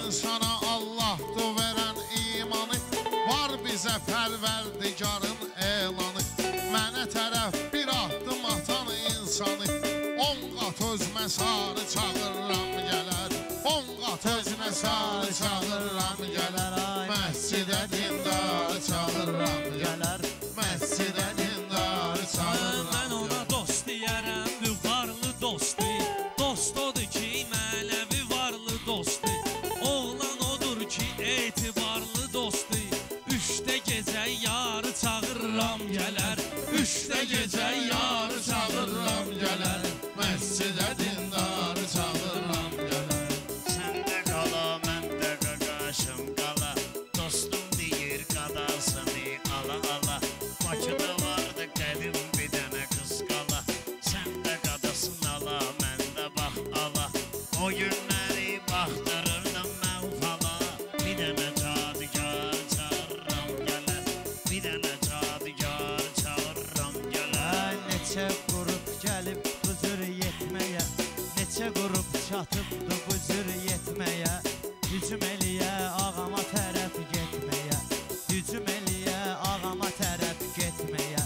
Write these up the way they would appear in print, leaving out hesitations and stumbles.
insana Allah'dır verən imanı, var bizə pərverdigarın elanı. Mənə tərəf bir addım atan insanı, 10 qat özmə sarı çağırıram gələr. 10 qat özmə sarı çağırıram gələr. Məscidə dindarı çağırıram gələr. Məscidə dindarı çağırıram. Mən ona dost deyərəm, vüqarlı dostdur. Dost odur ki, mənəvi varlı dostdur. Oğlan odur ki, etibarlı dostdur. 3-də gecə yarı çağırıram gələr. 3-də gecə yarı çağırıram gələr. Məscidə dindarı çağırıram gələr. Sən də qala, mən də qaqaşım qala. Dostum deyir qadasını ala ala. Bakıda vardı qədim bir dənə qız qala. Sən də qadasın ala, mən də bax ala. O günləri baxdırırdım mən fala. Bir dənə cadıgar çağırıram gələr. Bir dənə cadıgar çağırıram gələr. Neçə qrup gəlib bu cür yetməyə, neçə qrup çatıbdı bu cür yetməyə. Hücum eləyə ağama tərəf getməyə, hücum eləyə ağama tərəf getməyə.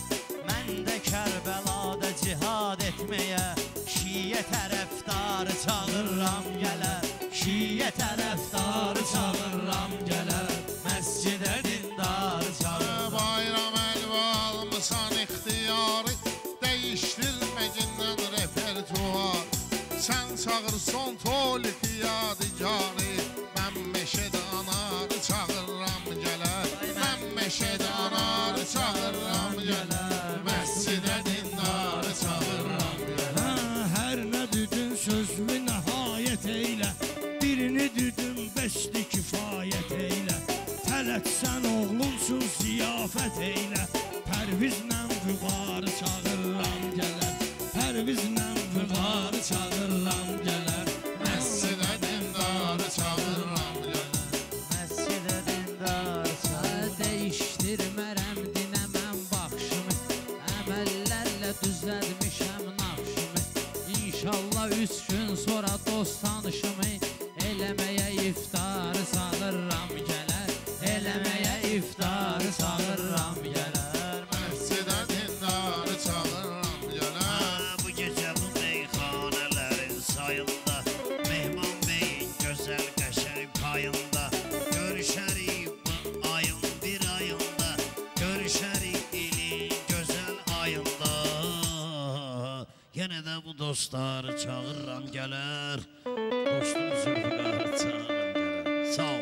Mən də Kərbəlada cihad etməyə, Şiyə tərəfdarı çağırıram gələr. Şiyə tərəfdarı çağırıram gələr. Məscidə dindarı çağırıram. Bayram əlva almısan ixtiyarı, dəyişdirməcindən repertuar. Sən çağır son tolik yadigarı, mən meşədə anarı çağırıram gələr. Mən meşədə anarı çağırıram gələr. Məscidə dindarı çağırıram gələr. Hər nə düdün sözlü nəhayət eylə, birini düdün beşli kifayət eylə. Tələtsən oğlumsun ziyafət eylə, Pərvizlə vüqarı çağırıram gələr. Pərvizlə vüqarı çağırıram gələr. Məscidə dindarı çağırıram gələr. Məscidə dindarı çağırıram. Dəyişdirmərəm dinəməm baxışımı, əməllərlə düzəlmişəm naxşımı. İnşallah 3 gün sonra dost tanışımı, eləməyə iftarı çağırıram gələr. Eləməyə iftarı çağırıram gələr. Məscidə dindarı çağırıram gələr. Bu gecə bu meyxanələrin sayında, Mehman Beyin gözəl qəşəng payında, görüşərik bu ayın bir ayında, görüşərik ilin gözəl ayında. Yenə də bu dostları çağırıram gələr. Dostum Zülfüqarı çağırıram gələr. Sağ ol.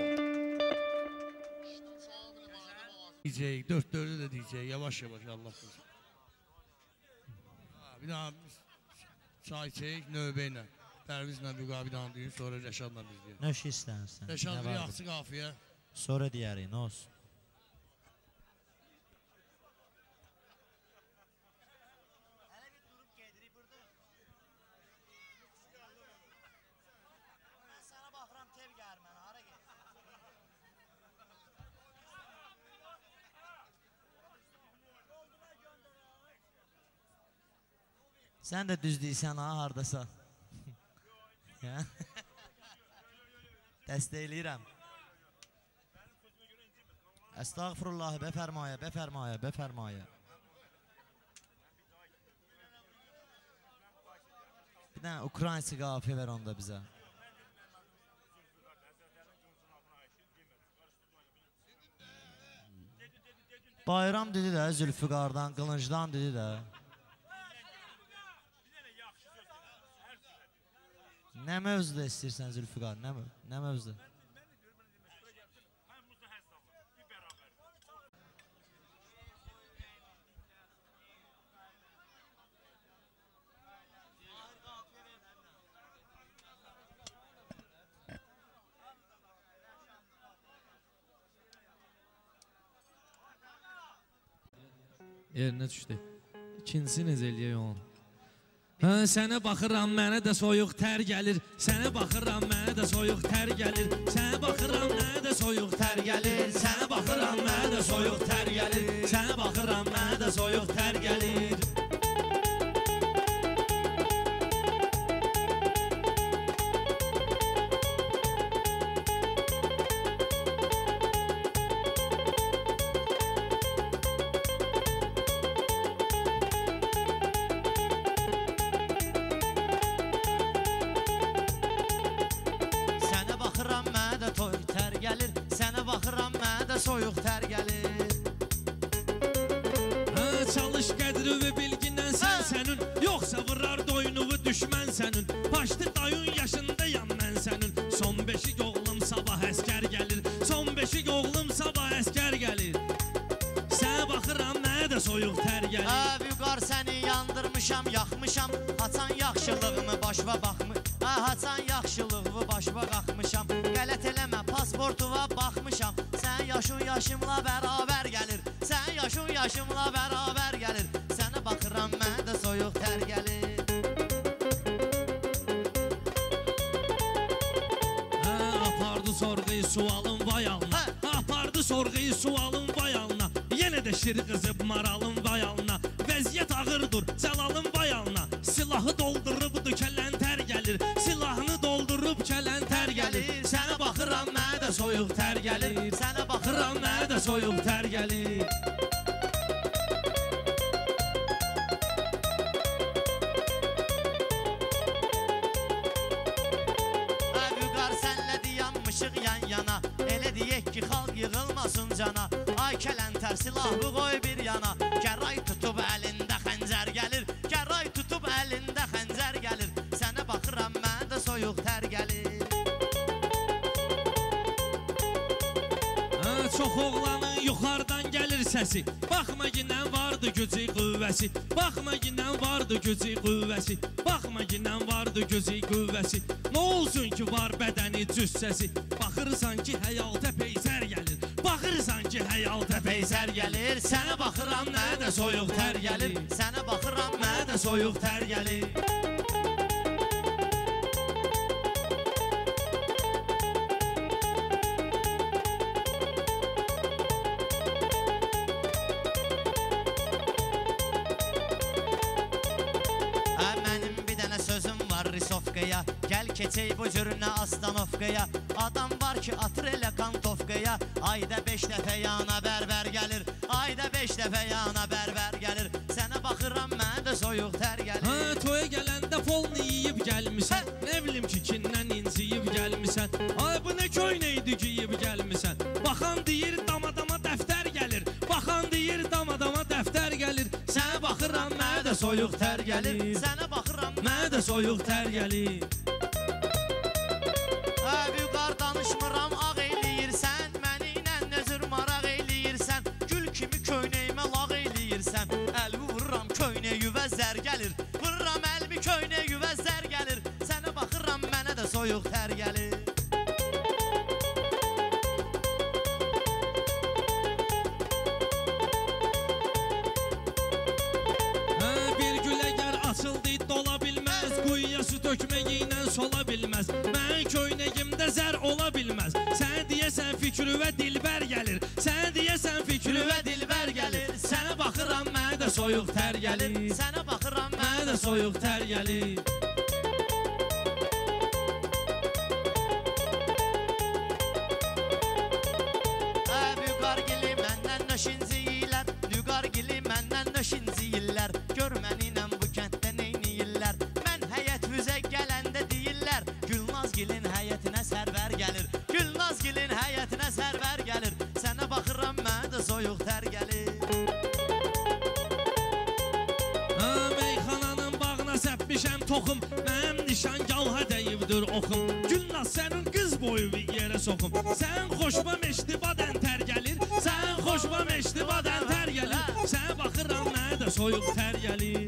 Diyecek, 4-4'ü de diyecek, yavaş yavaş Allah korusun. Bir daha çay çek növbeyle. Pərvizlə Vüqa bir daha düyün, sonra Rəşadla biz deyək. Nə iş istənirsən? Rəşad bir yaxçı qafiyə. Sonra deyərik, nə olsun? Mən sənə baxıram, tev gəlir mənə, hara get? Sən də düz deyirsən ha, hardasan? Dəstəkləyirəm. Əstağfurullah, bəfərmaya, bəfərmaya, bəfərmaya. Bir dənə Ukraynası qafiyə ver onda bizə. Bayram dedi də, Zülfüqardan, Qılıncdan dedi də. Nə mövzuda istəyirsən Zülfüqar, nə mövzuda? Yerinə düşdü. İkincisi necə eləyək onu? Hə, sənə baxıram, mənə də soyuq tər gəlir. Sənə baxıram, mənə də soyuq tər gəlir. Sənə baxıram, mənə də soyuq tər gəlir. Sənə baxıram, mənə də soyuq tər gəlir. Sənə baxıram, mənə də soyuq tər gəlir. də soyuq tər gəlir. Çalış qədri bilgindən sən sənin, yoxsa vurar doynuvu düşmən sənin. Paştı dayın yaşındayam mən sənin. Son beşik oğlum sabah əskər gəlir. Son beşik oğlum sabah əskər gəlir. Sənə baxıram mənə də soyuq tər gəlir. Vüqar səni yandırmışam, yaxmışam. Haçan yaxşılığımı başva baxmı. Haçan yaxşılığımı başva qalxmışam. Qələt eləmə, pasportuva baxmışam. Sən yaşın yaşımla bərabər gəlir. Sən yaşın yaşımla bərabər gəlir. Sənə baxıram mənə də soyuq tər gəlir. Apardı sorğuyu sualım vay alına. Apardı sorğuyu sualım vay alına. Yenə də şir qızıb maralım vay alına. Vəziyyət ağırdır cəlalım vay alına. Silahı doldurubdu kələn tər gəlir. Silahını doldurub kələn tər gəlir. Sənə baxıram mənə də soyuq tər gəlir. Sənə Baxıram mənə də soyuq tər gəlir. Vüqar sənlə dayanmışıq yan yana. Elə deyək ki xalq yığılmasın cana. Ay kələntər silahı qoy bir yana. Gəray tutub əlində xəncər gəlir. Gəray tutub əlində xəncər gəlir. Sənə baxıram mənə də soyuq tər gəlir. Çox oğlanın yuxarıdan gəlir səsi. Baxma ginən vardı gücü qüvvəsi. Baxma ginən vardı gücü qüvvəsi. Baxma ginən vardı gücü qüvvəsi. Nə olsun ki var bədəni cüssəsi. Baxırsan ki həyalta peyzər gəlir. Baxırsan ki həyalta peyzər gəlir. Sənə baxıram mənə də soyuq tər gəlir. Sənə baxıram Mənə də soyuq tər gəlir. Risovkaya, gəl keçək bu cürünə astanovkaya. Adam var ki atır elə kantovkaya. Ayda 5 dəfə yana bərbər gəlir. Ayda 5 dəfə yana bərbər gəlir. Sənə baxıram mənə də soyuq tər gəlir. Toya gələndə polni yeyib gəlmisən. Nə bilim ki kindən inciyib gəlmisən. Ay bu nə köynəydi giyib gəlmisən. Baxan deyir damadama dəftər gəlir. Baxan deyir damadama dəftər gəlir. Sənə baxıram mənə də soyuq tər gəlir. Sənə baxıram mənə də soyuq tər gəlir. Vüqar danışmıram ağ eləyirsən. Məni ilə nözür maraq eləyirsən. Gül kimi köynəyimə lağ eləyirsən. Əlvi vururam köynəyüvə zər gəlir. Vururam əlvi köynəyüvə zər gəlir. Sənə baxıram mənə də soyuq tər gəlir. Tökməyi ilə sola bilməz. Mənim köynəyimdə zər ola bilməz. Sən deyəsən fikrüvə dilbər gəlir. Sən deyəsən fikrüvə dilbər gəlir. Sənə baxıram mənə də soyuq tər gəlir. Sənə baxıram mənə də soyuq tər gəlir. Vüqar gili məndən nöşinciyilər. Vüqar gili məndən nöşinciyilər. Gör mənimlə bu kənddə neyniyirlər. Gülnazgilin həyətinə sərvər gəlir. Gülnazgilin həyətinə sərvər gəlir. Sənə baxıram mənə də soyuq tər gəlir. Meyxananın bağına səpmişəm toxum. Mənim nişangalha dəyibdir oxum. Gülnaz sənin qız boyu bir yerə soxum. Sən xoşba meştibadən tər gəlir. Sən xoşba meştibadən tər gəlir. Sənə baxıram mənə də soyuq tər gəlir.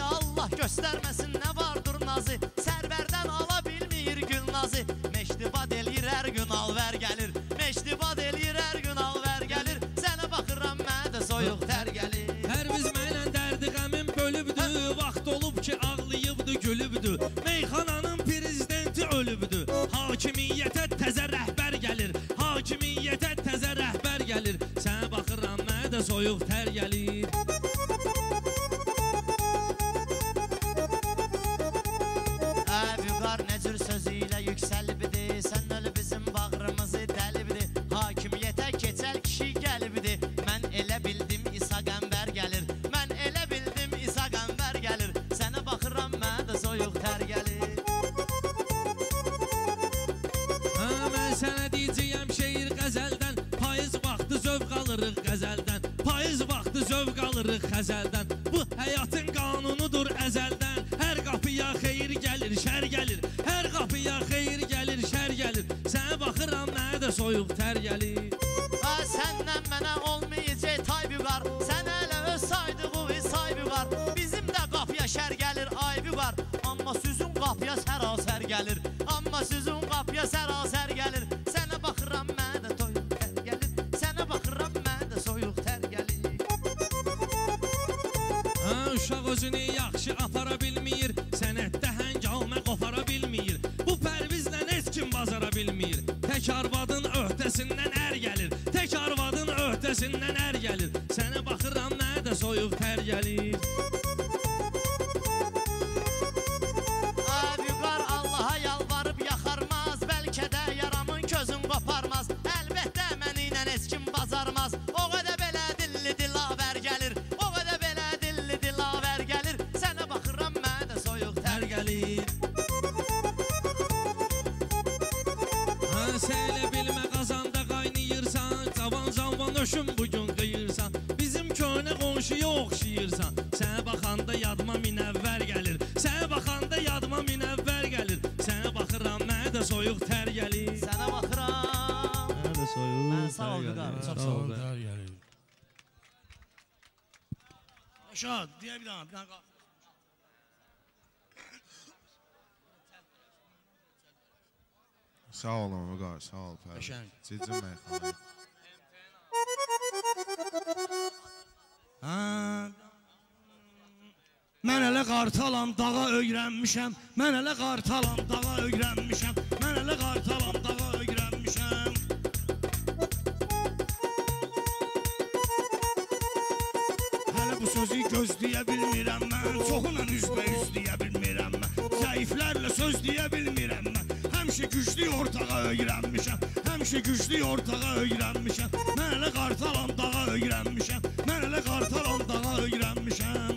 Allah göstərməsin nə vardır nazı. Sərvərdən ala bilmir Gülnazı. Meştibad eləyir hər gün alvər gəlir. Meştibad eləyir hər gün alvər gəlir. Sənə baxıram mənə də soyuq tər gəlir. Hər biz mənlə dərdi qəmin bölübdü. Vaxt olub ki ağlayıbdı gülübdü. Meyxananın prezidenti ölübdü. Hakimiyyətə təzə rəhbər gəlir. Hakimiyyətə təzə rəhbər gəlir. Sənə baxıram mənə də soyuq tər gəlir. Vüqar nə cür sözüylə yüksəlibdi. Sən ölü bizim bağrımızı dəlibdi. Hakimiyyətə keçəl kişi gəlibdi. Mən elə xəzəldən. Bu həyatın qanunudur əzəldən. Hər qapıya xeyir gəlir, şər gəlir. Hər qapıya xeyir gəlir, şər gəlir. Sənə baxıram, mənə də soyuq tər gəlir. Səndən mənə olmayacaq tay büqar. Sən hələ öz saydığı say büqar. Bizim də qapıya şər gəlir, ay büqar. Amma süzün qapıya sərasər gəlir. Amma süzün qapıya sərasər gəlir. Sənə baxıram, mənə də soyuq tər gəlir. Sənə baxıram, mənə də soyuq tər gəlir. Uşaq özünü yaxşı apara bilmir. Sənətdə həngamə qopara bilmir. Bu pərvizlə heç kim bazara bilmir. Tək arvadın öhdəsindən ər gəlir. Tək arvadın öhdəsindən ər gəlir. Sənə baxıram, mənə də soyuq tər gəlir. Büqar Allaha yalvarıb yaxarmaz. Bəlkə də yaramın közün qoparmaz. Əlbəttə mənimlə heç kim bazarmaz. O qədər belə dilli dilavər gəlir. O qədər belə dilli dilavər gəlir. Sənə baxıram, mənə də soyuq tər gəlir. Sən elə bilmə qazanda qaynayırsan. Cavan öşüm bugün qıyırsan. Bizim köhnə qonşuya oxşayırsan. Sənə baxanda yadıma minəvvər gəlir. Sənə baxanda yadıma minəvvər gəlir. Sənə baxıram, mənə də soyuq tər gəlir. Sənə baxıram. Mənə də soyuq Mən sağ ol Büqar, çox sağ ol. Tər gəlir. Şad, deyə bir dana qalx. Sağ olun Vüqar, sağ ol Pərviz. Qəşəng. Cici meyxanə. Mən elə qartalam, dağa öyrənmişəm. Mən elə qartalam, dağa öyrənmişəm. Mən elə qartalam, dağa öyrənmişəm. Hələ bu sözü gözləyə bilmirəm mən. Çoxuna üzbəüz deyə bilmirəm mən. Zəiflərlə söz deyə bilmirəm mən. Həmişə güclü ortağa öyrənmişəm. Həmişə güclü ortağa öyrənmişəm. Mən elə qartalam, dağa öyrənmişəm. Mən elə qartalam, dağa öyrənmişəm.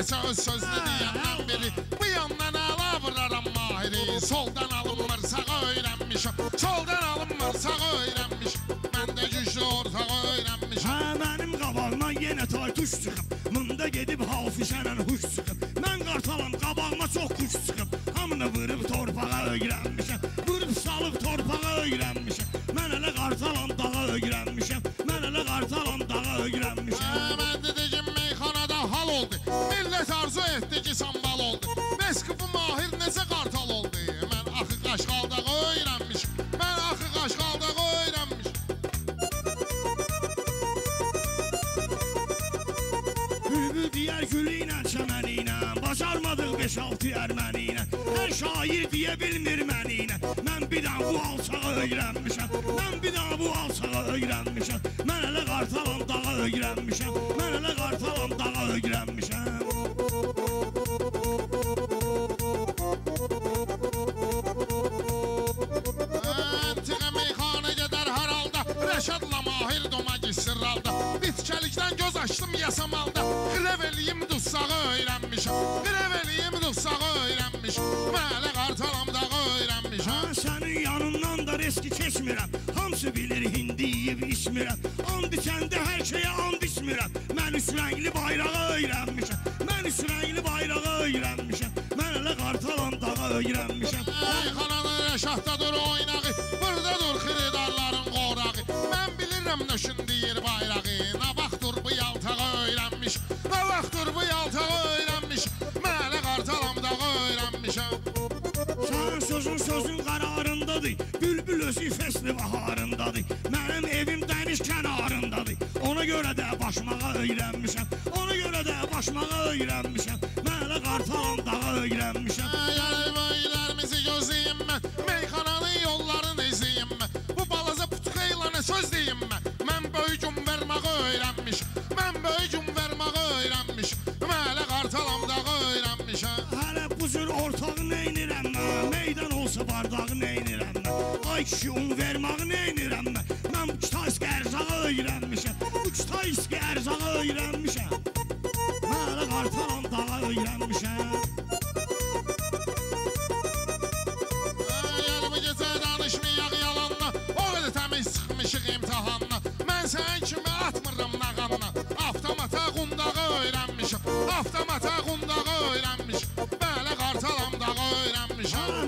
Söz sözlü deyəndən biri. Bu yandan əla vuraram mahiri. Soldan alınmır, sağa öyrənmişəm. Soldan alınmır, sağa öyrənmişəm. Mən də güclü ortağa öyrənmişəm. Mənim qabağıma yenə taytuş çıxıb. Mında gedib hafişənlə huş çıxıb. Mən qartalam, qabağıma çox kuş çıxıb. Hamını vırıb torpağa öyrənmişəm. Vırıb salıb torpağa öyrənmişəm. Mən elə qartalam, dağa öyrənmişəm. Mən elə qartalam, dağa öyrənmişəm. Mən dediyim meyxanada hal oldu. Millət arzu etdi ki, sambal oldu. Meskıfı mahir necə qartal oldu. Mən axı qaşqaldağı öyrənmişim. Mən axı qaşqaldağı öyrənmişim. Bülbül deyər gülü ilə çəməni ilə. Bacarmadıq 5-6 ərməni ilə. Hər şair deyə bilmir məni ilə. Mən bir daha bu alçağı öyrənmişəm. Mən bir daha bu alçağı öyrənmişəm. Mən elə qartalam, dağa öyrənmişəm. Mən elə qartalam, dağa öyrənmişəm. Antiqə meyxana gedər hər halda. Rəşadla mahir doma gizsir halda. Bitkəlikdən göz açdım yasamalda. Qırev eləyim dussağı öyrənmişəm. Qırev eləyim dussağı öyrənmişəm. Mən elə qartalam, dağı öyrənmişəm. Sənin yanından da riski keçmirəm. Hamısı bilir hindi yiyib içmirəm. And içəndə hər şeyə and içmirəm. Mən üç rəngli bayrağı öyrənmişəm. Mən üç rəngli bayrağı öyrənmişəm. Mən elə qartalam, dağa öyrənmişəm. Meyxananın rəşaddadır oynağı. Buradadır xiridarların qorağı. Mən bilirəm nöşün deyir bayrağı. Nə vaxtdır bu yaltağı öyrənmiş. Nə vaxtdır bu yaltağı öyrənmiş. Mən elə qartalam, dağı öyrənmişəm. Sənin sözün qararındadır. Bülbül özü fəsli baharındadır. Mənim evim dəniz kənarındadır. Ona görə də başmağa öyrənmişəm. Ona görə də başmağa öyrənmişəm. Mən elə qartalam, dağa öyrənmişəm. Gəlib öylərimizi gözləyim mən. Meyxananın yollarını izləyim mən. Bu balaca putuqa ilə nə söz deyim mən. Mən böyücüm verməğı öyrənmişəm. Mən böyücüm verməğı öyrənmişəm. Mən elə qartalam, dağı öyrənmişəm. Hələ bu cür ortağı neynirəm mən? Meydan olsa bardağı neynirəm mən? Ay kişi un verməğı neynirəm mən? Mən bu kitayski ərzağı öyrənmişəm. Bu kitayski ərzağı öyrənmişəm. Mən elə qartalam, dağa öyrənmişəm.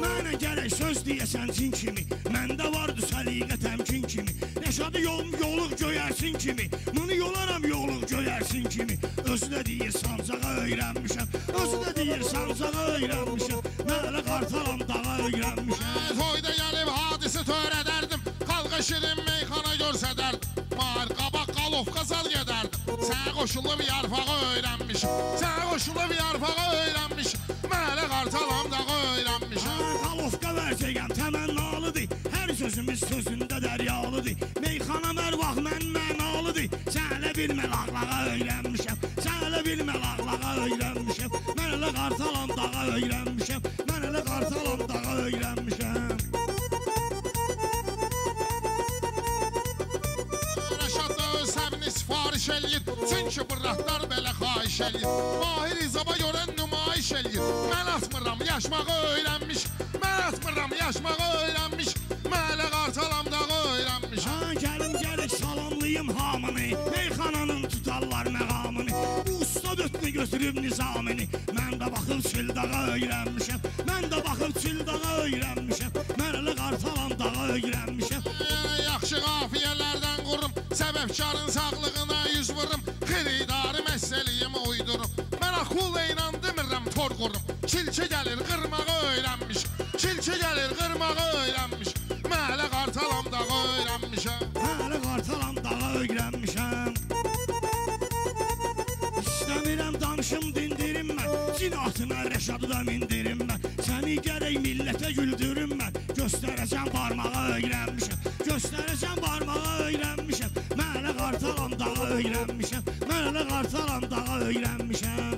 Mənə gərək söz deyəsən cin kimi, məndə vardı səliqə təmkin kimi, Rəşadı yoluq göyərsin kimi, bunu yolaram yoluq göyərsin kimi, özü də deyir sancağa öyrənmişəm, özü də deyir sancağa öyrənmişəm, mələ qartalam dağa öyrənmişəm. Toyda gəlib hadisi törədərdim, Xalqa şirin meyxana görsədərdim, Mahir qabaq qalovka sal gedərdim, Sənə qoşulub yarpağı öyrənmişim, Sənə qoşulub yarpağı öyrənmişim, Mələ qartalam dağı öyrənmişəm. Qalovka vərcəyəm təmənnalıdır, hər sözümüz sözündə dəryalıdır, Meyxana mərvaq mən mənalıdır, Sənə bilmə lağlağa öyrənmişəm, Sənə bilmə lağlağa öyrənmişəm, Mən elə qartalam dağa öyrənmişəm, Mən elə qartalam dağa öyrənmişəm. Rəşad da öz səbini sifariş eləyir, Çünki bırratlar belə xahiş eləyir, Mahir izaba görən nümayiş eləyir, Mən atmıram yaşmağı öyrənmiş, Mən atmıram yaşmağı öyrənmiş, Mələ qartalam dağı öyrənmişəm. Gəlim gərək salamlayım hamını, Meyxananın tutarlar məqamını, Bu usta dötünü götürüb nizamini, Mən də baxıb çildağa öyrənmişəm, Mən də baxıb çildağa öyrənmişəm, Mən elə qartalam dağa öyrənmişəm. Yaxşı qafiyələrdən qurum, Səbəbkarın sağlığına yüz vurum, Xiridarı məsəliyimi uydurum, Mən akulla inan demirəm tor qurum, Kilçi gəlir qırmağı öyrənmiş, Kilçi gəlir qırmağı öyrənmiş, Mələ qartalam dağı öyrənmişəm. Mələ qartalam dağa öyrənmişəm. İstəmirəm danışım dindirim mən, Cin atına Rəşadı da mindirim mən, Səni gərək millətə güldürüm mən, Göstərəcəm barmağı öyrənmişəm, Göstərəcəm barmağı öyrənmişəm, Mələ qartalam dağa öyrənmişəm, Mələ qartalam dağa öyrənmişəm.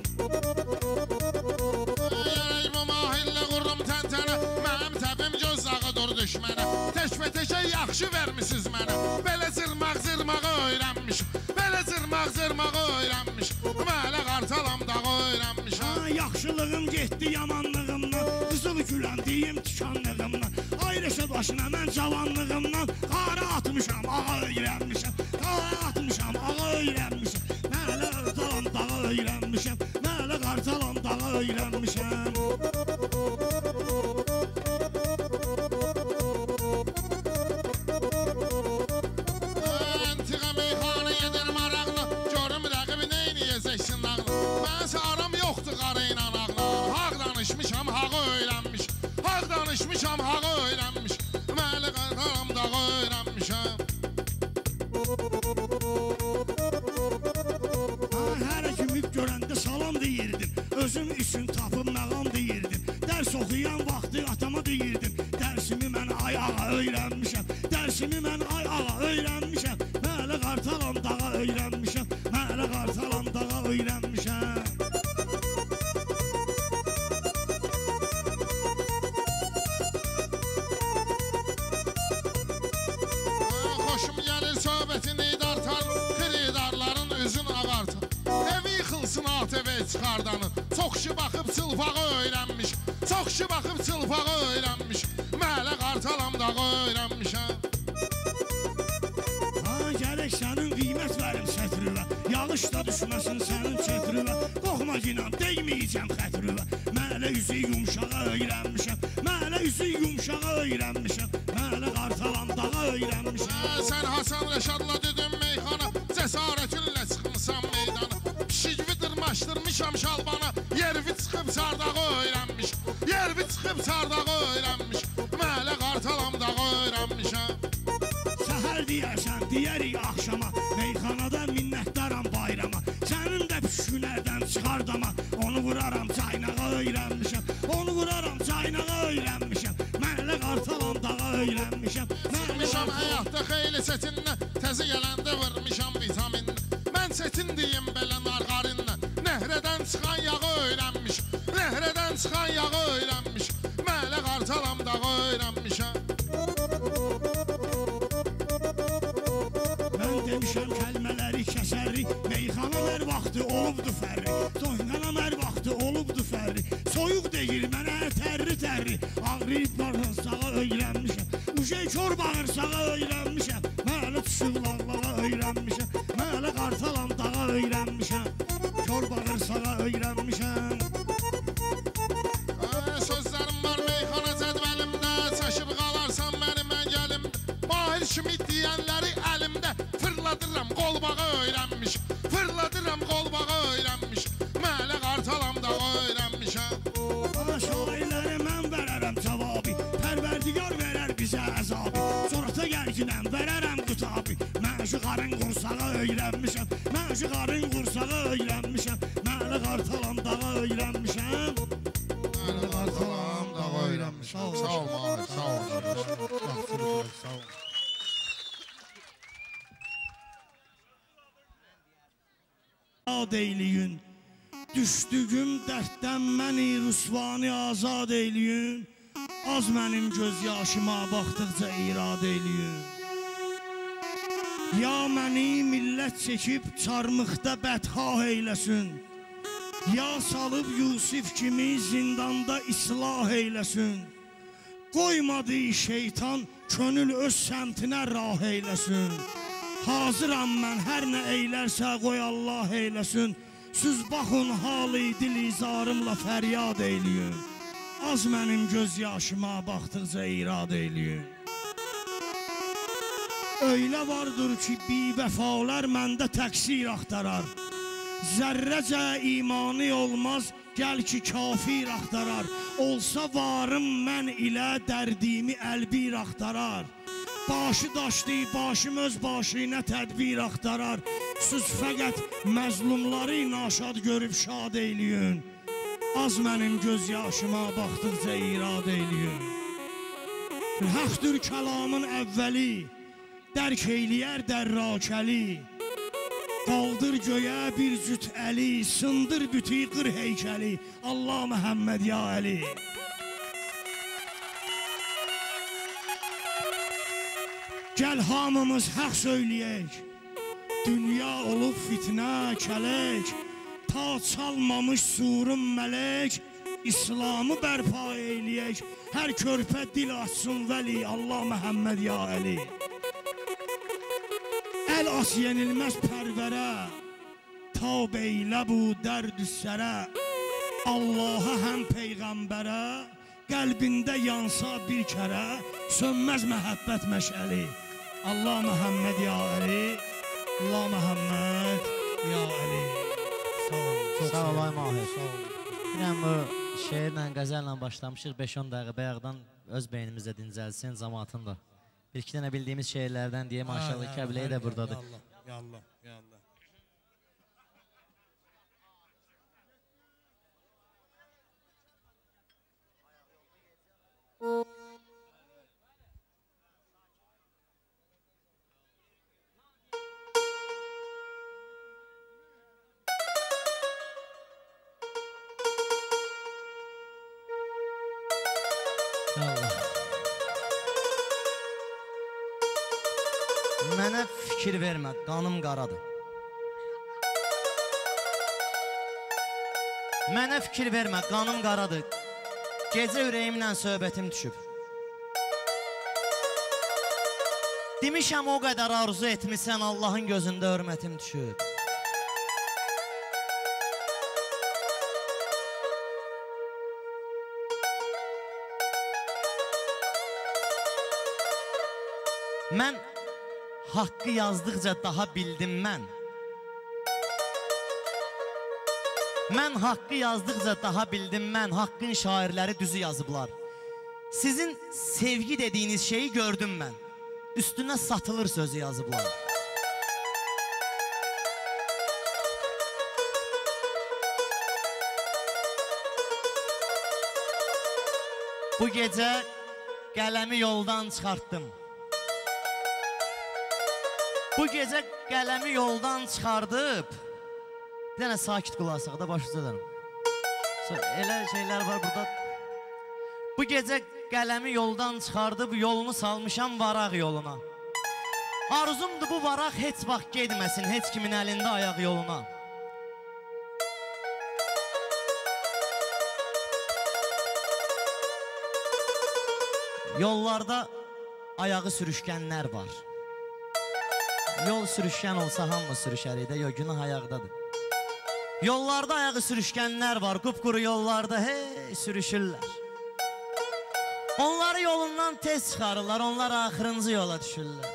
Gərək bu mahillə qurum təntənə, Mənim təbim göz ağıdır düşmənə, Təkbə-təkə yaxşı vermisiniz mənə, Belə zırmaq-zırmağı öyrənmişim, Belə zırmaq-zırmağı öyrənmişim, Mələ qartalam dağı öyrənmişəm. Yaxşılığım getdi yamanlığımdan, Qızıl güləndiyim tikanlığımdan, Ay Rəşad başına mən cavanlığımdan, Qara atmışam, ağa öyrənmişəm, Qara atmışam, ağa öyrənmişəm, Mələ qartalam dağa öyrənmişəm, Mələ qartalam dağa öyrənmişəm. Əntiqə meyxana gedir maraqlı, Görüm rəqibi neyniyəcəksin nağlı, Mənsə aram yoxdur qarı ilə ağlı, Haq danışmışam, hağı öyrənmiş, Haq danışmışam, hağı öyrənmiş, Mələ qartalam dağı öyrənmişəm. Hər kimi görəndə salam deyirdim, Özüm üçün tapıb məqam deyirdim, Dərs oxuyan vaxtı atama deyirdim, Dərsimi mən ay ağa öyrənmişəm, Dərsimi mən ay ağa öyrənmişəm, Mələ qartalam dağa öyrənmişəm, Mələ qartalam dağa öyrənmişəm. Xoşum gəlir söhbətini dartar, Xiridarların üzün ağartar, Evi yıxılsın ATV çıxardanın, Çox kişi baxıb çılpağı öyrənmiş, Çox kişi baxıb çılpağı öyrənmiş, Mələ qartalam dağı öyrənmişəm. Gərək sənin qiymət verim sətrüvə, Yağış da düşməsin sənin çətrüvə, Qoxma inan deyməyəcəm xətrüvə, Mələ üzü yumşağa öyrənmişəm, Mələ üzü yumşağa öyrənmişəm, Mələ qartalam dağa öyrənmişəm. Sən Hasan Rəşadla dedin meyxana, Cəsarətinlə çıxmısan meydana, Pişikvi dırmaşdırmışam şalbana, Yervi çıxıb sardağı öyrənmiş, Yervi çıxıb sardağı öyrənmiş, Mələ qartalam dağı öyrənmişəm. Səhər deyərsən, deyərik axşama, Meyxanada minnətdaram bayrama, Sənin də püşkülərdən çıxardama, Onu vuraram caynağa öyrənmişəm, Onu vuraram caynağa öyrənmişəm, Mən elə qartalam dağa öyrənmişəm, Vurmuşam həyatda xeyli çətinlə, Təzi gələndə vurmuşam vitaminlə, Mən çətindiyim belə narqarinlə, Nəhrədən çıxan yağı öyrənmiş, Nəhrədən çıxan yağı öyrənmiş, Mələ qartalam dağı öyrənmişəm. Mən demişəm kəlmələri kəsəri, Meyxana hər vaxtı olubdu fərri, Toynanam hər vaxtı olubdu fərri, Soyuq deyil mənə tərri, Ağrıyıb bağırsağa öyrənmişəm, Uşey kör bağırsağa öyrənmişəm, Mələ düşüb lağlağa öyrənmişəm, Mələ qartalam dağa öyrənmişəm, Kör bağırsağa öyrənmişəm. Sözlərim var meyxana qartalam dağa öyrənmişəm. Mənim qartalam dağa öyrənmişəm. Sağ ol Mahir, sağ ol. Yaxşıdır, sağ ol. Azad eyliyin, düşdüyüm dərddən məni rüsvani azad eyliyin. Az mənim göz yaşıma baxdıqca irad eyliyin. Ya məni millət çəkib çarmıqda bədxah eyləsin. Ya salıb Yusif kimi zindanda islah eyləsin. Qoymadı şeytan könül öz səmtinə rah eyləsin. Hazıram mən hər nə eylərsə qoy Allah eyləsin. Siz baxın halı dilizarımla fəryad eyləyin. Az mənim göz yaşıma baxdıqca irad eyləyin. Öyle vardır ki bivəfalar məndə təqsir axtarar. Zərrəcə imanı olmaz, gəl ki kafir axtarar. Olsa varım mən ilə dərdimi əlbir axtarar. Başı daşdı, başım öz başına tədbir axtarar. Siz fəqət məzlumları naşad görüb şad eyləyin. Az mənim göz yaşıma baxdıqca irad eyləyin. Həqdir kəlamın əvvəli, dərk eyləyər dərrakəli. Qaldır göyə bir cüt əli, sındır bütü qır heykəli. Allah Məhəmməd ya Əli. Gəl hamımız haqq söyləyək. Dünya olub fitnə, kələk. Ta çalmamış surun mələk. İslamı bərpa eyləyək. Hər körpə dil açsın vəli. Allah Məhəmməd ya Əli. Əl as yenilməz pərvərə. Tab eylə bu dərd-ü sərə. Allaha həm peyğəmbərə. Qəlbində yansa bir kərə. Sönməz məhəbbət məşəli. Allah Məhəmməd ya Əli. Allah Məhəmməd ya Əli. Sağ ol ay Mahir. Bilən bu şeirlə, qəzəllə başlamışıq. 5-10 dəqiqə bayaqdan öz beynimizdə dincəlsin, cəmaatın da. Bir-iki dənə bildiyimiz şeirlərdən deyə maşallah Kəbləyi də buradadır. Ya Allah, ya Allah. Mənə fikir vermə, qanım qaradır. Mənə fikir vermə, qanım qaradır. Gecə ürəyimlə söhbətim düşüb. Demişəm o qədər arzu etmişsən, Allahın gözündə hörmətim düşüb. Mən haqqı yazdıqca daha bildim mən. Mən haqqı yazdıqca daha bildim mən. Haqqın şairləri düzü yazıblar. Sizin sevgi dediyiniz şeyi gördüm mən. Üstünə satılır sözü yazıblar. Bu gecə qələmi yoldan çıxartdım. Bu gecə qələmi yoldan çıxardıb. Bir dənə sakit qulaq asaq da başuca dönüm. Elə şeylər var burada. Bu gecə qələmi yoldan çıxardıb yolunu salmışam varaq yoluna. Arzumdur bu varaq heç vaxt gedməsin heç kimin əlində ayaq yoluna. Yollarda ayağı sürüşkənlər var. Yol sürüşkən olsa hamı sürüşərik də, günah ayaqdadır. Yollarda ayağı sürüşkənlər var, qupquru yollarda hey sürüşürlər. Onları yolundan tez çıxarırlar, onlar axırıncı yola düşürlər.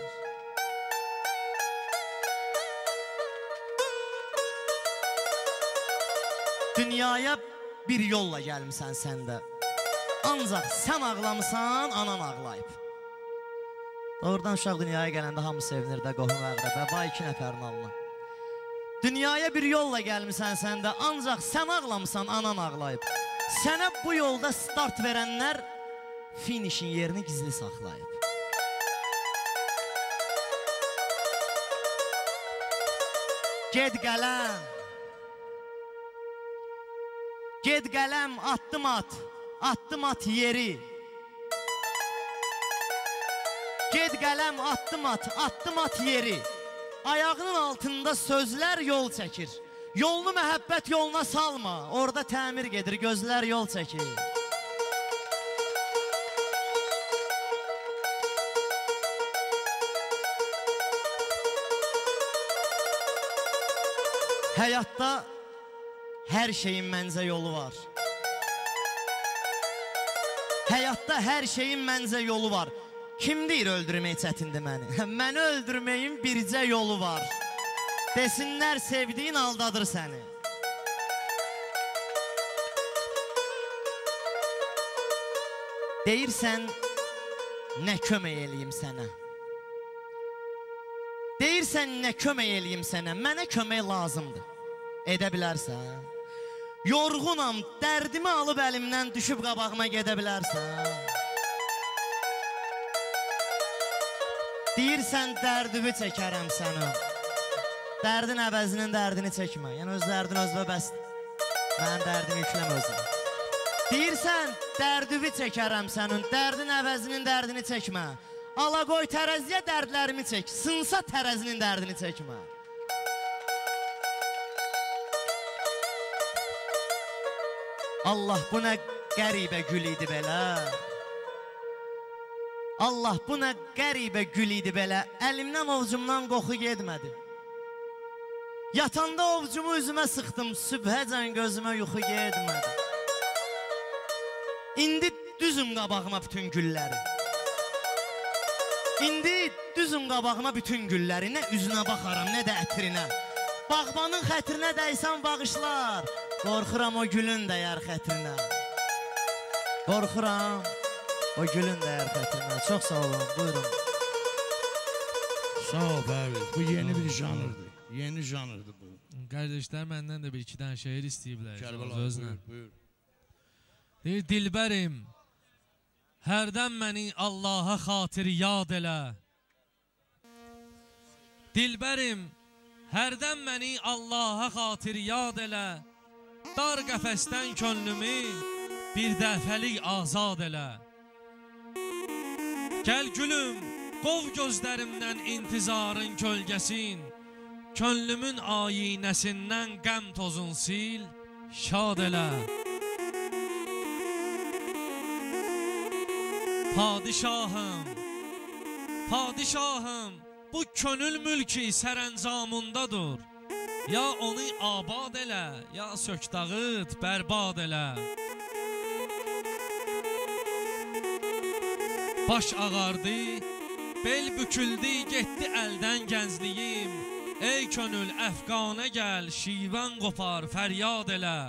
Dünyaya bir yolla gəlmişsən sən də. Ancaq sən ağlamısan, anan ağlayıb. Doğrudan uşaq dünyaya gələndə hamı sevinir də, qohum əqrəbə, vay iki nəfərin alına. Dünyaya bir yolla gəlmisən sən də, ancaq sən ağlamısan, anan ağlayıb. Sənə bu yolda start verənlər finişin yerini gizli saxlayıb. Ged qələm, ged qələm, addım at yeri. Ged qələm, addım at yeri. Ayağının altında sözlər yol çəkir. Yolunu məhəbbət yoluna salma, orada təmir gedir, gözlər yol çəkir. Həyatda hər şeyin məncə yolu var. Həyatda hər şeyin məncə yolu var. Kim deyir öldürmək çətindir məni? Məni öldürməyin bircə yolu var. Desinlər sevdiyin aldadır səni. Deyirsən, nə kömək eləyim sənə? Deyirsən, nə kömək eləyim sənə? Mənə kömək lazımdır. Edə bilərsən. Yorğunam, dərdimi alıb əlimdən düşüb qabağıma gedə bilərsən. Deyirsən, dərdimi çəkərəm sənə. Dərdin əvəzinin dərdini çəkmə. Yəni, öz dərdin özvə bəsdir. Mənim dərdimi yükləmə özünə. Deyirsən, dərdimi çəkərəm sənin. Dərdin əvəzinin dərdini çəkmə. Ala qoy tərəziyə dərdlərimi çək. Sınsa tərəzinin dərdini çəkmə. Allah, bu nə qəribə gül idi belə. Allah, bu nə qəribə gül idi belə. Əlimdən ovcumdan qoxu getmədi. Yatanda ovcumu üzümə sıxdım, sübhəcən gözümə yuxu getmədi. İndi düzüm qabağıma bütün gülləri. İndi düzüm qabağıma bütün gülləri. Nə üzünə baxaram, nə də ətrinə. Bağbanın xətrinə dəysən bağışlar. Qorxuram o gülün dəyər xətrinə. Qorxuram o gülün dəyər xətrinə. Çox sağ olun, buyurun. Sağ ol Pərviz, bu yeni bir janrdır. Yeni janrdır bu. Qardaşlar məndən də bir iki dənə şeir istəyiblər. Kərbəla, buyur. Deyir, dilbərim, hərdən məni Allaha xatir yad elə. Dilbərim, hərdən məni Allaha xatir yad elə. Dar qəfəsdən könlümü bir dəfəlik azad elə. Gəl gülüm, qov gözlərimdən intizarın kölgəsin. Könlümün ayinəsindən qəm tozun sil, şad elə. Padişahım, padişahım, bu könül mülki sərəncamındadır. Ya onu abad elə, ya sök dağıt, bərbad elə. Baş ağardı, bel büküldü, getdi əldən gəncliyim. Ey könül əfqanə gəl, şivən qopar, fəryad elə.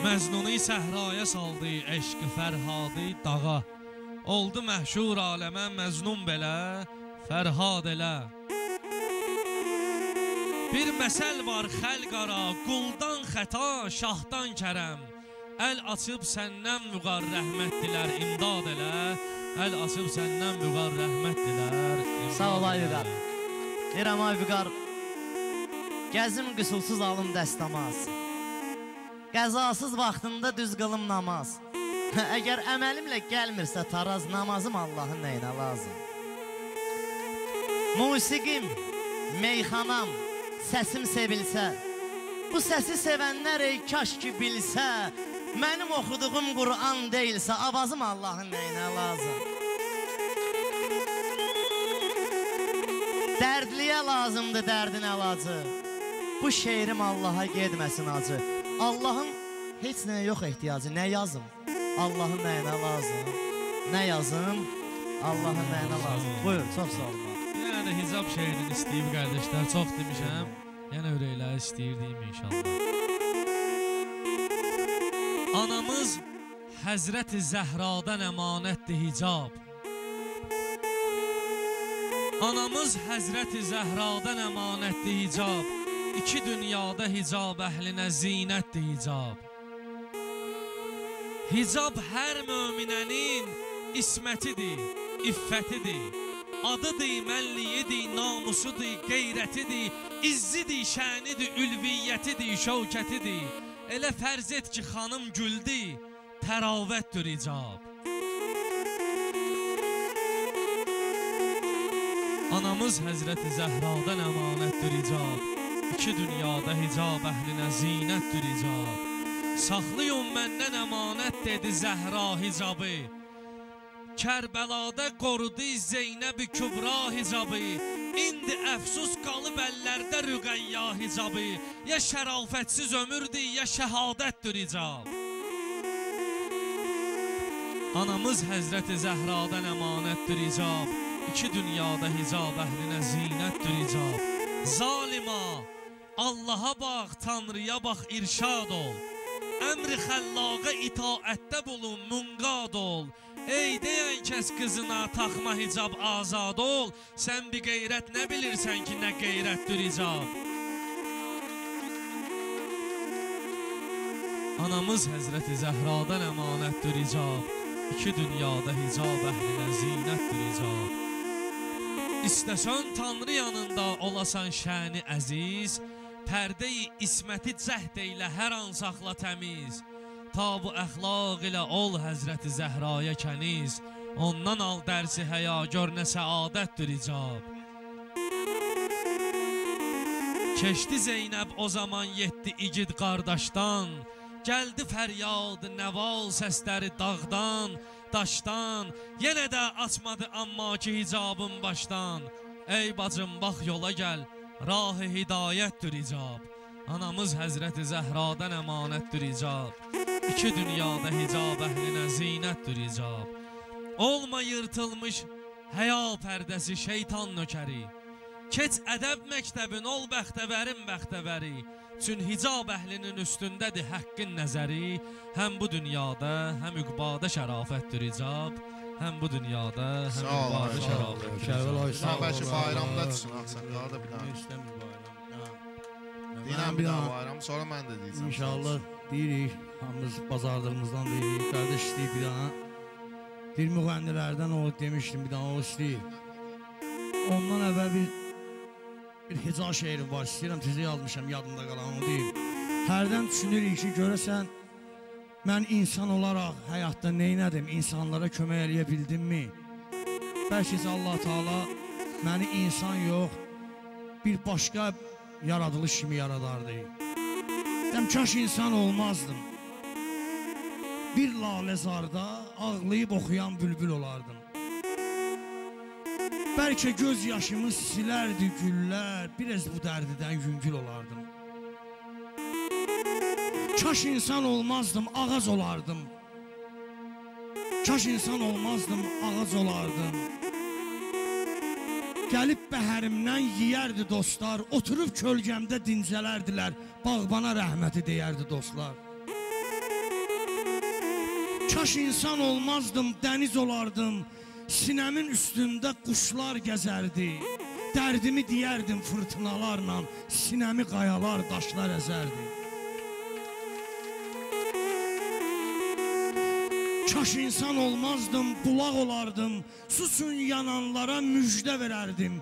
Məznunu səhraya saldı, eşqi fərhadı dağa. Oldu məhşur aləmə məznun belə, fərhad elə. Bir məsəl var xəlq ara, quldan xəta, şahdan kərəm. Əl açıb səndən vüqar rəhmət dilər, imdad elə. Əl açıb səndən vüqar rəhmət dilər, imdad elə. Sağ ol ay vüqar. Deyirəm ay vüqar, gəzim qüsulsuz alım dəstəmaz. Qəzasız vaxtında düz qılım namaz. Əgər əməlimlə gəlmirsə taraz, namazım Allahın nəyinə lazım. Musiqim, meyxanam, səsim sevilsə, bu səsi sevənlər ey kaş ki bilsə, mənim oxuduğum Qur'an deyilsə, avazım Allahın nəyinə lazım. Dərdliyə lazımdır dərdin əlacı. Bu şeirim Allaha getməsin acı. Allahın heç nəyə yox ehtiyacı, nə yazım? Allahın nəyinə lazım? Nə yazım? Allahın nəyinə lazım? Buyur, çox sağ olun. Yəni hicab şeirini istəyib qardaşlar, çox demişəm. Yəni ürəkləri istəyirdim inşallah. Anamız Həzrət-i Zəhradan əmanətdir hicab. Anamız Həzrəti Zəhradan əmanətli hicab, iki dünyada hicab əhlinə zinətdir hicab. Hicab hər möminənin ismətidir, iffətidir. Adıdır, mənliyidir, namusudur, qeyrətidir, izzidir, şənidir, ülviyyətidir, şövkətidir. Elə fərz et ki, xanım güldür, təravətdir hicab. Anamız Həzrəti Zəhradan əmanətdir hicab, iki dünyada hicab əhlinə zinətdir hicab. Saxlayın məndən əmanət dedi Zəhra hicabı, Kərbəlada qorudu Zeynəb-i Kübra hicabı. İndi əfsus qalıb əllərdə Rüqəyya hicabı. Ya şərafətsiz ömürdür, ya şəhadətdir hicab. Anamız Həzrəti Zəhradan əmanətdir hicab, iki dünyada hicab əhlinə zinətdir hicab. Zalima, Allaha bax, Tanrıya bax, irşad ol. Əmri xəllaqa itaətdə bulun, munqad ol. Ey deyən kəs qızına taxma hicab azad ol. Sən bir qeyrət nə bilirsən ki, nə qeyrətdir hicab. Anamız Həzrəti Zəhradan əmanətdir hicab, iki dünyada hicab əhlinə zinətdir hicab. İstəsən Tanrı yanında olasan şəni əziz, pərdə-i isməti cəhd eylə hər an saxla təmiz. Ta bu əxlaq ilə ol Həzrəti Zəhraya kəniz, ondan al dərsi həya gör nə səadətdir hicab. Keçdi Zeynəb o zaman yetdi igid qardaşdan, gəldi fəryad nəval səsləri dağdan, daşdan, yenə də açmadı amma ki hicabın başdan. Ey bacım bax yola gəl, rah-ı hidayətdir hicab. Anamız Həzrəti Zəhradan əmanətdir hicab, iki dünyada hicab əhlinə zinətdir hicab. Olma yırtılmış həya pərdəsi şeytan nökəri, keç ədəb məktəbin ol bəxtəvərin bəxtəvəri. Çün hicab əhlinin üstündədir həqqin nəzəri, həm bu dünyada, həm üqbada şərafətdir hicab. Həm bu dünyada, həm üqbada şərafətdir hicab. Sağ bəlkə bayramda düşün, Ağsaqqala da bir daha. Deyirəm bir daha bayram, sonra mən də deyəcəm. İnşallah deyirik, hamımız bazardığımızdan deyirik, qardaş istəyib bir daha. Dil müğənnilərdən o demişdim, bir daha o istəyib. Ondan əvvəl bir heca şeiri var, istəyirəm sizə yazmışam, yadımda qalan o deyil. Hərdən düşünürük ki, görəsən, mən insan olaraq həyatda neynədim, insanlara kömək eləyə bildimmi? Bəlkə Allah Taala məni insan yox, bir başqa yaradılış kimi yaradardı. Kaş insan olmazdım. Bir laləzarda ağlayıb oxuyan bülbül olardım. Bəlkə göz yaşımı silərdi güllər, biraz bu dərdidən yüngül olardım. Kaş insan olmazdım, ağac olardım. Kaş insan olmazdım, ağac olardım. Gəlib bəhərimdən yiyərdi dostlar, oturub kölgəmdə dincələrdilər, bağbana rəhməti deyərdi dostlar. Kaş insan olmazdım, dəniz olardım, sinəmin üstündə quşlar gəzərdi. Dərdimi deyərdim fırtınalarla, sinəmi qayalar, daşlar əzərdi. Kaş insan olmazdım, bulaq olardım, susun yananlara müjdə verərdim.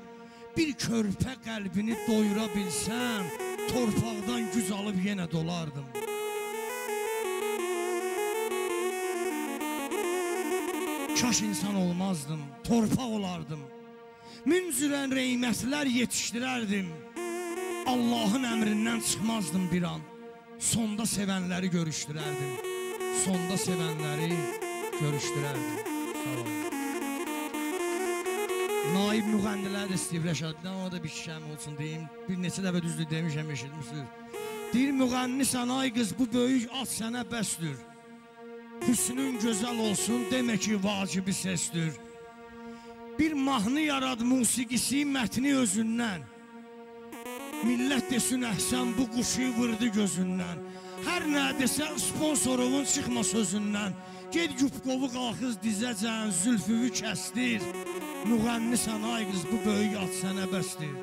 Bir körpə qəlbini doyura bilsəm, torpaqdan güc alıb yenə dolardım. Kaş insan olmazdım, torpaq olardım. Min cürən reymətlər yetişdirərdim. Allahın əmrindən çıxmazdım bir an. Sonda sevənləri görüşdürərdim. Sonda sevənləri görüşdürərdim. Sağ olun. Naib müğənnilər də istəyib Rəşaddan, o da bir şişəm olsun deyim. Bir neçə dəfə düzdür demişəm, eşitmişsiniz. Deyir müğənnisən ay qız, bu böyük at sənə bəsdür. Hüsnün gözəl olsun, demək ki vacibi səsdür. Bir mahnı yarad musiqisi mətni özündən. Millət desin əhsən bu quşu vurdu gözündən. Hər nə desə sponsorun çıxma sözündən. Ged yupqovu qalxız dizəcən, zülfüvü kəsdir. Müğənnisən ay qız, bu böyük ad sənə bəsdir.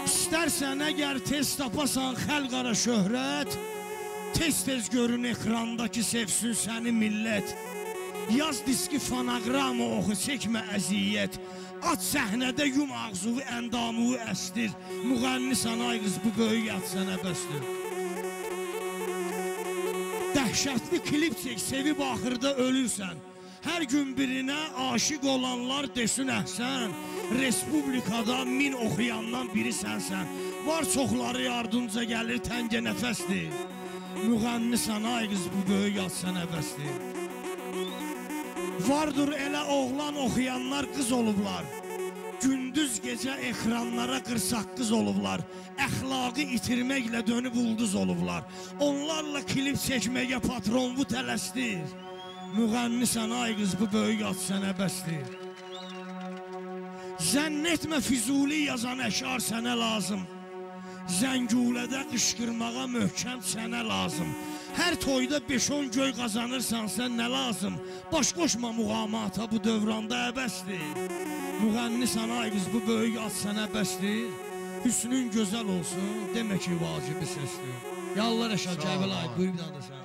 İstərsən əgər tez tapasan xəlq ara şöhrət, tez-tez görün ekrandakı sevsin səni millət. Yaz diski fonogramı oxu, çəkmə əziyyət. At səhnədə yum ağzığı, əndamığı əstir. Müğənnisən ay qız, bu böyük ad sənə bəsdir. Dəhşətli klip çək, sevib axırda ölürsən. Hər gün birinə aşiq olanlar desin əhsən. Respublikada 1000 oxuyandan biri sənsən. Var çoxları yardımca gəlir, təngə nəfəsdir. Müğənnisən ay qız, bu böyük ad sənə bəsdir. Vardır elə oğlan oxuyanlar qız olublar. Gündüz gecə ekranlara qırsaqqız olublar. Əxlaqı itirməklə dönüb ulduz olublar. Onlarla klip çəkməyə patron bu tələsdir. Müğənnisən ay qız, bu böyük ad sənə bəsdir. Zənn etmə Füzuli yazan əşar sənə lazım. Zəngulədə qışqırmağa möhkəm sənə lazım. Hər toyda 5-10 göy qazanırsan sən nə lazım? Baş qoşma muğamata, bu dövranda əbəsdir. Müğənnisən ay qız, bu böyük ad sənə bəsdir. Hüsnün gözəl olsun, demək ki vacibi səsdir. Yallar əşar Kəbəlayı, buyur bir danda sən.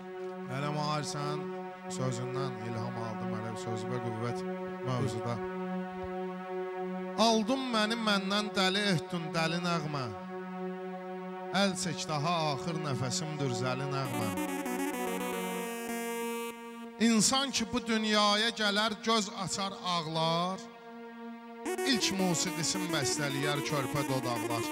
Hələ Mahir sən sözündən ilham aldım, hələ söz və qüvvət mövzuda. Aldın məni məndən dəli etdin dəli nəğmə. Əl çək daha axır nəfəsimdir zəli nəğmə. İnsan ki bu dünyaya gələr göz açar ağlar. İlk musiqisin bəstəliyər körpə dodaqlar.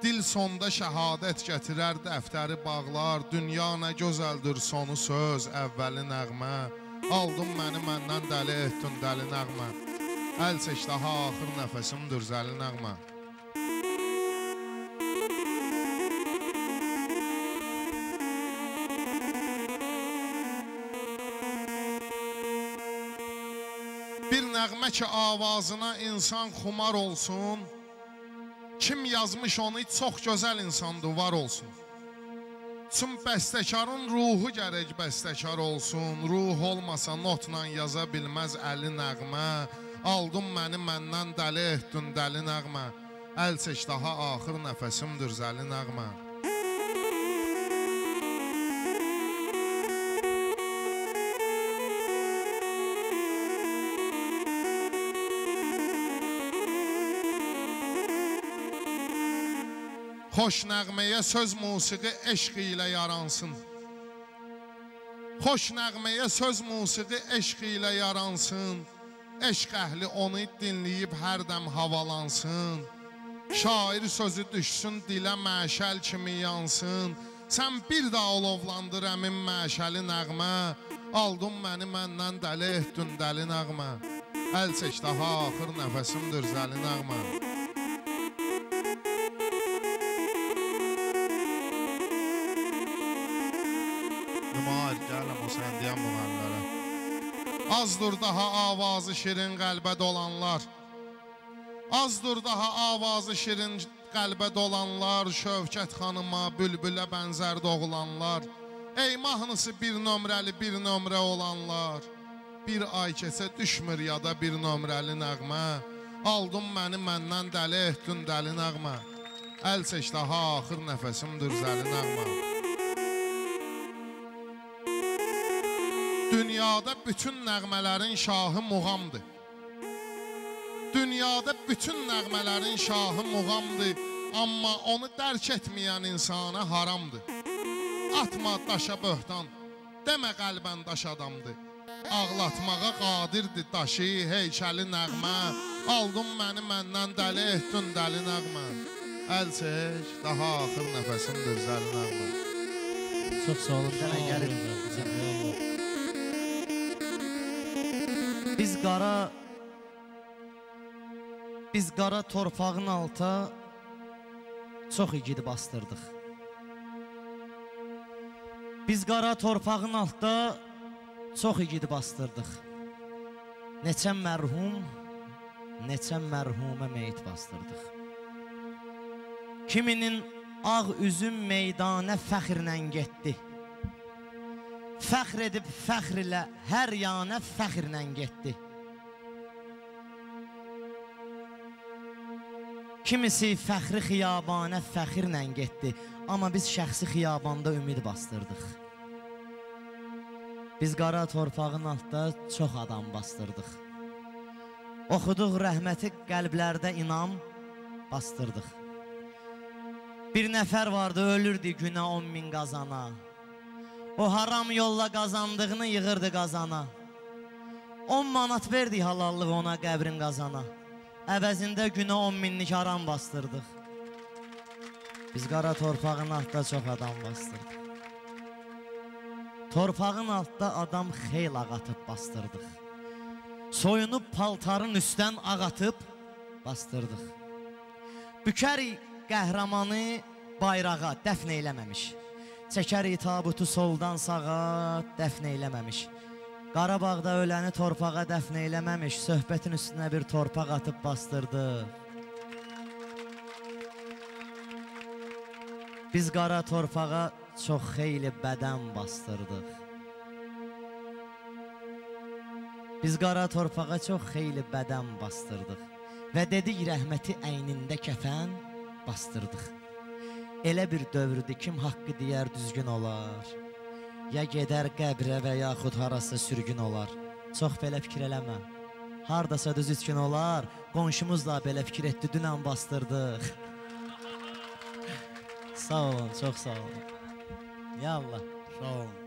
Dil sonda şəhadət gətirər dəftəri bağlar. Dünya nə gözəldir sonu söz əvvəli nəğmə. Aldın məni məndən dəli etdin dəli nəğmə. Əl çək daha axır nəfəsimdir zəli nəğmə. Bir nəğmə ki avazına insan xumar olsun. Kim yazmış onu çox gözəl insandır, var olsun. Çün bəstəkarın ruhu gərək bəstəkar olsun. Ruh olmasa notla yaza bilməz əli nəğmə. Aldın məni məndən dəli etdin dəli nəğmə. Əl çək daha axır nəfəsimdir zəli nəğmə. Xoş nəğməyə söz musiqi eşq ilə yaransın. Xoş nəğməyə söz musiqi eşq ilə yaransın. Eşq əhli onu dinləyib hər dəm havalansın. Şair sözü düşsün dilə məşəl kimi yansın. Sən bir də olovlandır əmin məşəli nəğmə. Aldın məni məndən dəli etdin dəli nəğmə. Əl çək daha axır nəfəsimdir zəli nəğmə. Nümayir gələm o sən deyən bu mənlərə. Azdır daha avazı şirin qəlbə dolanlar. Azdır daha avazı şirin qəlbə dolanlar. Şövkət xanıma, bülbülə bənzər doğulanlar. Ey mahnısı bir nömrəli bir nömrə olanlar. Bir ay keçə düşmür yada bir nömrəli nəğmə. Aldın məni məndən dəli etdin dəli nəğmə. Əl çək daha axır nəfəsimdir zəli nəğmə. Dünyada bütün nəğmələrin şahı muğamdır. Dünyada bütün nəğmələrin şahı muğamdır. Amma onu dərk etməyən insana haramdır. Atma daşa böhtan, demə qəlbən daş adamdır. Ağlatmağa qadirdir daşı, heykəli nəğmə. Aldın məni məndən dəli etdin dəli nəğmə. Əl çək, daha axır nəfəsimdir zəli nəğmə. Çox sağ olun, sənə gəlir. Biz qara torpağın alta çox igid bastırdıq. Biz qara torpağın altda çox igid bastırdıq. Neçə mərhum, neçə mərhumə meyit bastırdıq. Kiminin ağ üzüm meydana fəxrlə getdi. Fəxr edib fəxr ilə hər yana fəxrlə getdi. Kimisi fəxri xiyabana fəxrlə getdi, amma biz şəxsi xiyabanda ümid bastırdıq. Biz qara torpağın altda çox adam bastırdıq. Oxuduq rəhməti qəlblərdə inam bastırdıq. Bir nəfər vardı, ölürdü günə 10.000 qazana. O haram yolla qazandığını yığırdı qazana. 10 manat verdik halallıq ona qəbrin qazana. Əvəzində günə 10.000'lik haram bastırdıq. Biz qara torpağın altda çox adam bastırdıq. Torpağın altda adam xeyl ağatıb bastırdıq. Soyunub paltarın üstdən ağatıb bastırdıq. Bükərik qəhrəmanı bayrağa dəfn eyləməmiş. Çəkərik tabutu soldan sağa dəfn eyləməmiş. Qarabağda öləni torpağa dəfn eyləməmiş, söhbətin üstünə bir torpaq atıb bastırdıq. Biz qara torpağa çox xeyli bədən bastırdıq. Biz qara torpağa çox xeyli bədən bastırdıq və dedik rəhməti əynində kəfən bastırdıq. Elə bir dövrdür kim haqqı deyər düzgün olar, ya gedər qəbrə və yaxud harası sürgün olar. Çox belə fikir eləmə, hardasa düz 3 gün olar, qonşumuz da belə fikir etdi, dünən bastırdıq. Sağ olun, çox sağ olun. Ya Allah, sağ olun.